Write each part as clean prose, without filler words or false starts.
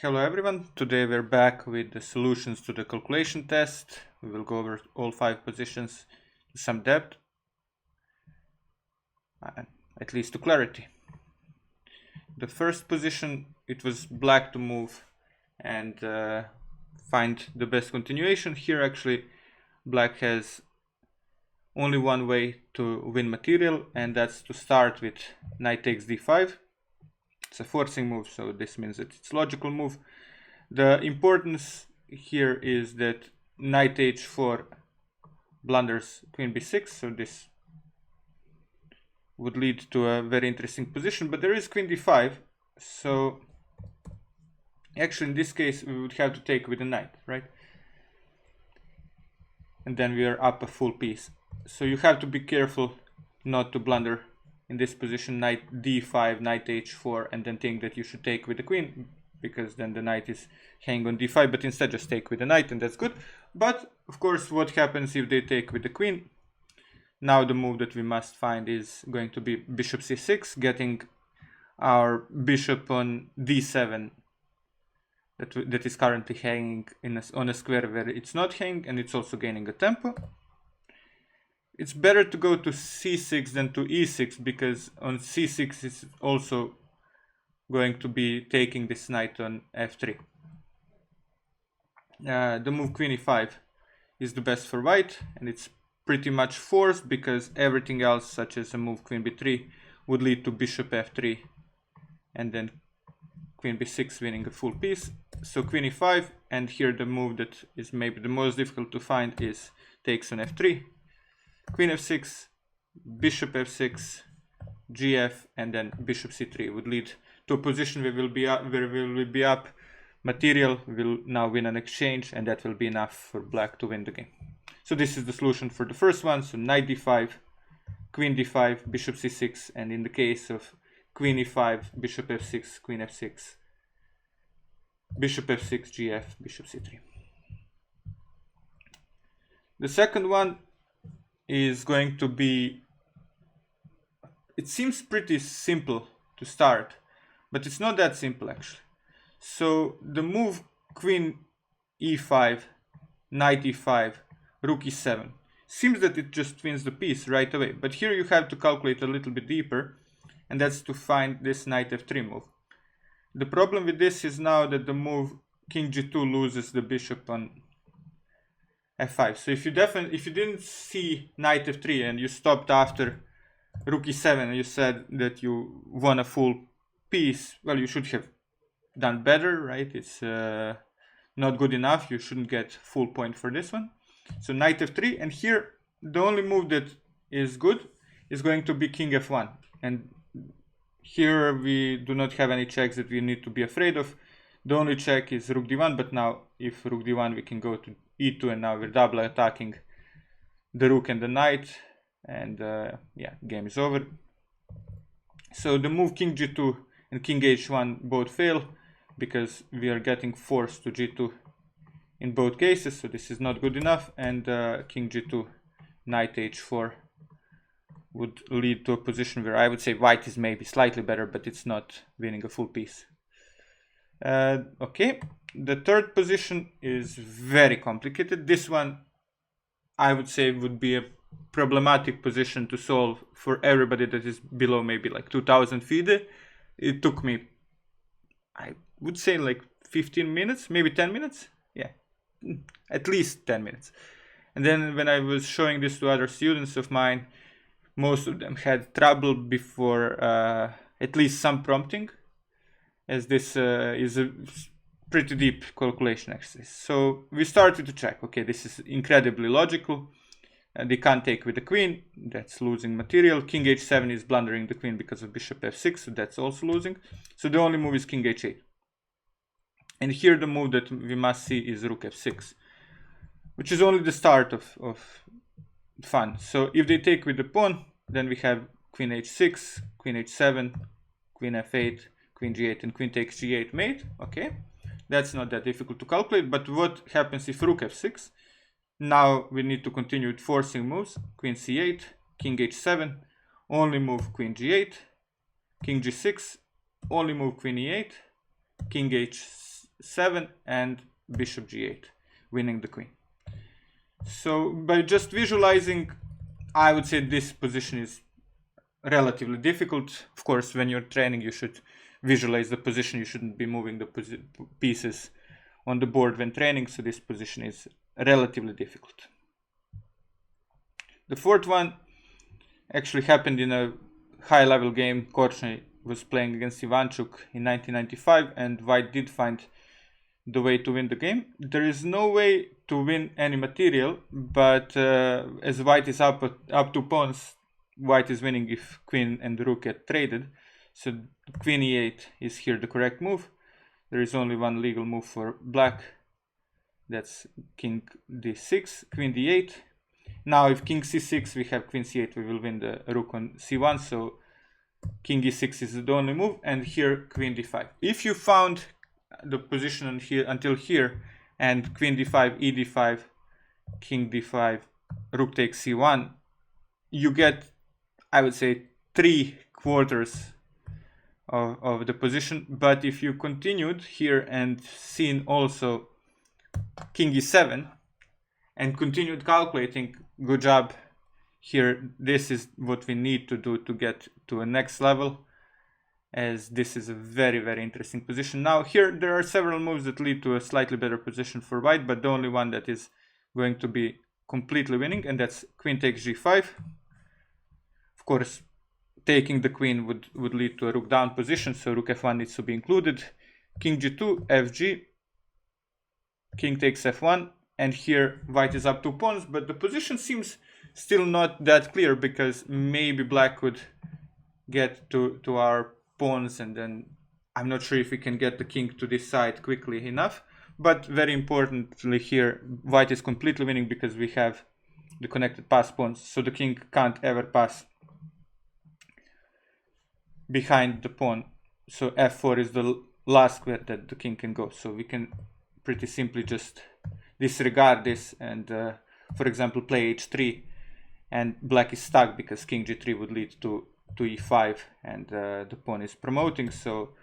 Hello everyone, today we're back with the solutions to the calculation test. We will go over all 5 positions to some depth, at least to clarity. The first position, it was black to move and find the best continuation. Here actually black has only one way to win material, and that's to start with knight takes d5. It's a forcing move, so this means that it's a logical move. The importance here is that knight h4 blunders queen b6, so this would lead to a very interesting position, but there is queen d5, so actually in this case we would have to take with a knight, right? And then we are up a full piece. So you have to be careful not to blunder in this position, knight d5, knight h4, and then think that you should take with the queen, because then the knight is hanging on d5, but instead just take with the knight, and that's good. But of course, what happens if they take with the queen? Now the move that we must find is going to be bishop c6, getting our bishop on d7 that is currently hanging on a square where it's not hanging, and it's also gaining a tempo. It's better to go to c6 than to e6, because on c6 is also going to be taking this knight on f3. The move queen e5 is the best for white, and it's pretty much forced because everything else, such as a move queen b3, would lead to bishop f3 and then queen b6 winning a full piece. So queen e5, and here the move that is maybe the most difficult to find is takes on f3, queen f6, bishop f6, gf, and then bishop c3 would lead to a position where we will be up material. We will now win an exchange, and that will be enough for black to win the game. So this is the solution for the first one. So knight d5, queen d5, bishop c6, and in the case of queen e5, bishop f6, queen f6, bishop f6, gf, bishop c3. The second one is going to be, it seems pretty simple to start, but it's not that simple actually. So the move queen e5, knight e5, rook e7 seems that it just wins the piece right away, but here you have to calculate a little bit deeper, and that's to find this knight f3 move. The problem with this is now that the move king g2 loses the bishop on f5. So if you didn't see knight f3 and you stopped after rook e7 and you said that you won a full piece, well, you should have done better, right? It's not good enough. You shouldn't get full point for this one. So knight f3, and here the only move that is good is going to be king f1, and here we do not have any checks that we need to be afraid of. The only check is rook d1, but now if rook d1 we can go to e2, and now we're double attacking the rook and the knight, and yeah, game is over. So the move king g2 and king h1 both fail because we are getting forced to g2 in both cases, so this is not good enough, and king g2, knight h4 would lead to a position where I would say white is maybe slightly better, but it's not winning a full piece. Okay, the third position is very complicated. This one I would say would be a problematic position to solve for everybody that is below maybe like 2000 FIDE. It took me, I would say, like 15 minutes, maybe 10 minutes. Yeah, at least 10 minutes. And then when I was showing this to other students of mine, most of them had trouble before at least some prompting, as this is a pretty deep calculation exercise. So we started to check, okay, this is incredibly logical. They can't take with the queen, that's losing material. King h7 is blundering the queen because of bishop f6, so that's also losing. So the only move is king h8. And here the move that we must see is rook f6, which is only the start of fun. So if they take with the pawn, then we have queen h6, queen h7, queen f8, queen g8, and queen takes g8 mate. Okay, that's not that difficult to calculate, but what happens if rook f6? Now we need to continue with forcing moves. Queen c8, king h7, only move queen g8, king g6, only move queen e8, king h7 and bishop g8, winning the queen. So by just visualizing, I would say this position is relatively difficult. Of course, when you're training, you should visualize the position. You shouldn't be moving the pieces on the board when training, so this position is relatively difficult. The fourth one actually happened in a high-level game. Korchnoi was playing against Ivanchuk in 1995, and White did find the way to win the game. There is no way to win any material, but as White is up 2 pawns, White is winning if queen and the rook get traded. So queen e8 is here the correct move. There is only one legal move for black. That's king d6, queen d8. Now if king c6, we have queen c8, we will win the rook on c1. So king e6 is the only move, and here queen d5. If you found the position here until here, and queen d5, e d5, king d5, rook takes c1, you get, I would say, 3/4 of the position. But if you continued here and seen also king e7 and continued calculating, good job. Here, this is what we need to do to get to a next level, as this is a very, very interesting position. Now here there are several moves that lead to a slightly better position for White, but the only one that is going to be completely winning, and that's queen takes g5. Of course, taking the queen would lead to a rook down position, so rook f1 needs to be included. King g2, fg, king takes f1, and here White is up 2 pawns, but the position seems still not that clear, because maybe black could get to our pawns, and then I'm not sure if we can get the king to this side quickly enough. But very importantly here, White is completely winning because we have the connected pass pawns, so the king can't ever pass behind the pawn. So f4 is the last square that the king can go, so we can pretty simply just disregard this and for example play h3, and black is stuck because king g3 would lead to e5, and the pawn is promoting. So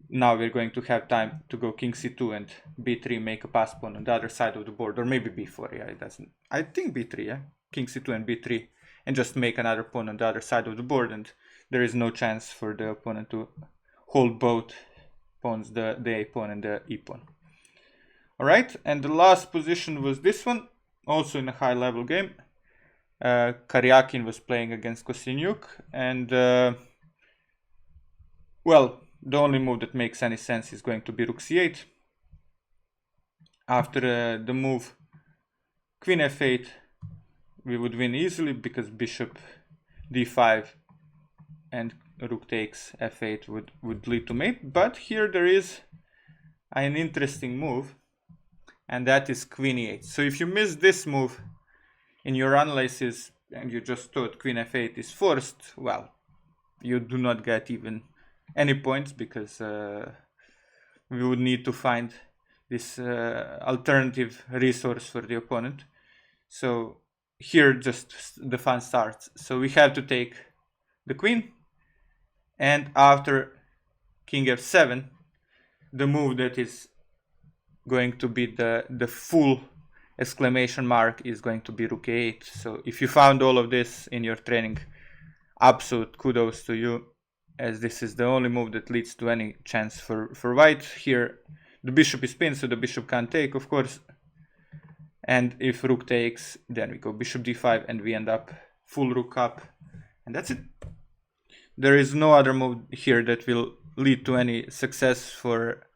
now we're going to have time to go king c2 and b3, make a pass pawn on the other side of the board, or maybe b4. Yeah, it doesn't, I think b3, yeah, king c2 and b3, and just make another pawn on the other side of the board, and there is no chance for the opponent to hold both pawns, the a pawn and the e pawn. All right, and the last position was this one, also in a high level game. Karyakin was playing against Kostyniuk, and well, the only move that makes any sense is going to be rook c8. After the move queen f8, we would win easily because bishop d5 and rook takes f8 would lead to mate. But here there is an interesting move, and that is queen e8. So if you miss this move in your analysis and you just thought queen f8 is forced, well, you do not get even any points, because we would need to find this alternative resource for the opponent. So here just the fun starts. So we have to take the queen, and after king f7, the move that is going to be the full exclamation mark is going to be rook a8. So if you found all of this in your training, absolute kudos to you, as this is the only move that leads to any chance for White. Here the bishop is pinned, so the bishop can't take, of course, and if rook takes, then we go bishop d5 and we end up full rook up, and that's it. There is no other move here that will lead to any success for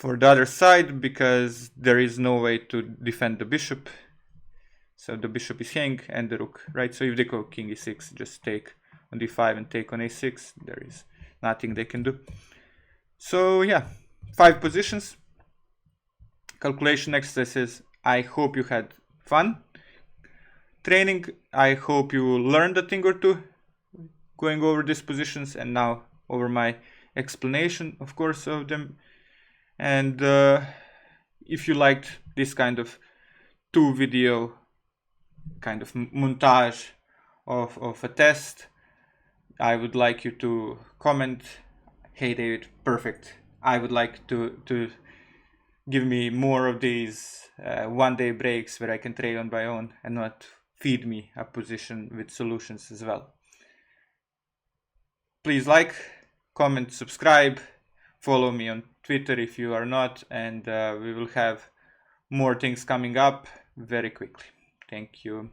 the other side, because there is no way to defend the bishop. So the bishop is hanging and the rook, right? So if they go king e6, just take on d5 and take on a6, there is nothing they can do. So yeah, 5 positions, calculation exercises. I hope you had fun training. I hope you learned a thing or two going over these positions, and now over my explanation, of course, of them. And if you liked this kind of 2-video kind of montage of a test, I would like you to comment, "Hey David, perfect. I would like to give me more of these one-day breaks where I can trade on my own and not feed me a position with solutions as well. Please like, comment, subscribe, follow me on Twitter if you are not, and we will have more things coming up very quickly. Thank you.